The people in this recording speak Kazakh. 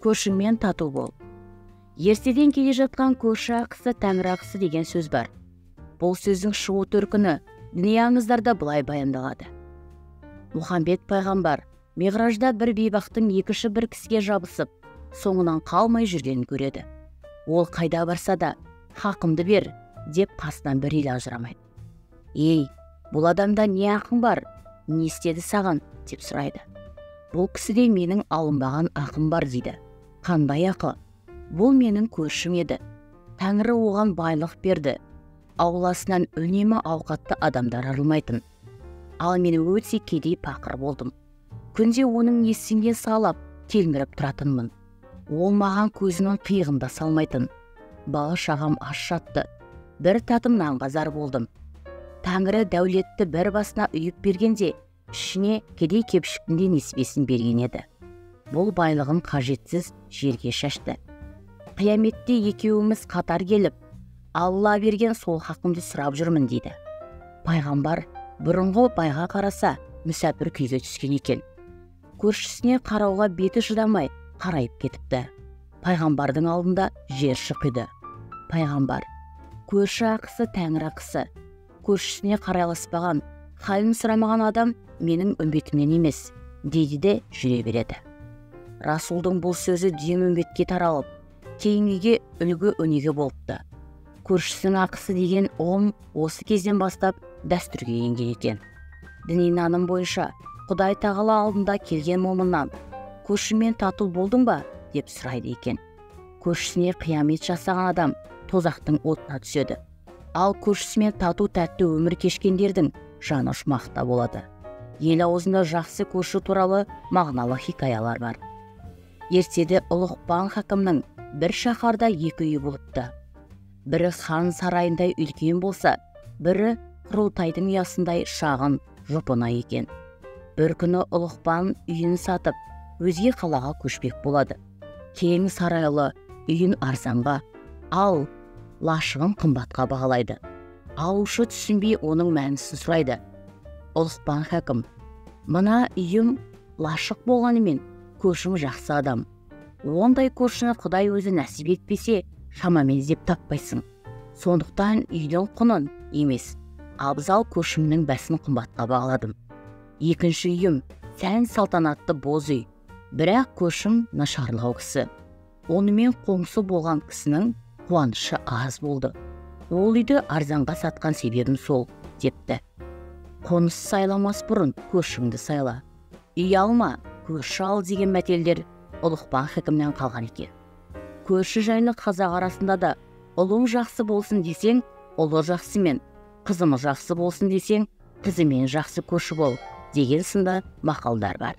көршіңмен тату бол. Ертеден келе жатқан көрші ақысы тәңір ақысы деген сөз бар. Бұл сөздің шығу төркіні діни аңыздарда былай баяндалады. Мұхаммед пайғамбар Миғражда бір бейбақтың екінші бір кісіге жабысып, соңынан қалмай жүргенін көреді. Ол қайда барса да, хақымды бер, деп қасынан бір ел ажырамайды. Ей, бұл адамда не ақың бар, не істеді саған, деп сұрайды. Бұл кісіде менің алынбаған ақым бар дейді. Қандай ақы? Бұл менің көршім еді. Тәңірі оған байлық берді. Ауласынан үнемі ауқатты адамдар арылмайтын. Ал мен өте кедей пақыр болдым. Күнде оның есіңге салап, телміріп тұратынмын. Ол маған көзінің қиығында салмайтын. Бала шағам аш жатты. Бір татым нанға зар болдым. Тәңірі дәулетті бір басына үйіп бергенде, ішіне кедей кепшіктінде несібесін берген еді. Бұл байлығын қажетсіз жерге шашты. Қияметте екеуіміз қатар келіп, Алла берген сол хақымды сұрап жүрмін дейді. Пайғамбар бұрынғы байға қараса, мүсәпір күйге түскен екен. Көршісіне қарауға беті шыдамай қарайып кетіпті. Пайғамбардың алдында жер шұқиды. Пайғамбар: көрші ақысы тәңір ақысы. Көршісіне қарайласпаған, халін сұрамаған адам менің үмбетімнен емес, дейді де жүре береді. Расулдың бұл сөзі дүйім үмбетке таралып, кейінге үлгі өнеге болыпты. Көршісінің ақысы деген ұғым осы кезден бастап дәстүрге енген екен. Діни наным бойынша Құдай тағала алдында келген момыннан: көршімен тату болдың ба, деп сұрайды екен. Көршісіне қиямет жасаған адам тозақтың отына түседі. Ал көршісімен тату тәтті өмір кешкендердің жаны ұшмақта болады. Ел аузында жақсы көрші туралы мағыналы хикаялар бар. Ертеде Ұлықпан хакімнің бір шаһарда екі үйі болыпты. Бірі хан сарайындай үлкен болса, бірі құрылтайдың ұясындай шағын жұпына екен. Бір күні Ұлықпан үйін сатып, өзге қалаға көшпек болады. Кең сарайлы үйін арзанға, ал лашығын қымбатқа бағалайды. Алушы түсінбей оның мәнісін сұрайды. Ұлықпан хакім: мына үйім лашық болғанымен, көршім жақсы адам. Ондай көршіні Құдай өзі нәсіп етпесе, шамамен іздеп таппайсың. Сондықтан үйдің құнын емес, абзал көршімнің бәсін қымбатқа бағаладым. Екінші үйім сән салтанатты боз үй, бірақ көршім нашарлау кісі. Онымен қоңсы болған кісінің қуанышы аз болды. Ол үйді арзанға сатқан себебім сол, депті. Қоныс сайламас бұрын көршіңді сайла. Үй алма, көрші ал деген мәтелдер Ұлықпан хакімнен қалған екен. Көрші жайлы қазақ арасында да ұлым жақсы болсын десең, ұлы жақсымен, қызымы жақсы болсын десең, қызымен жақсы көрші бол деген сынды мақалдар бар.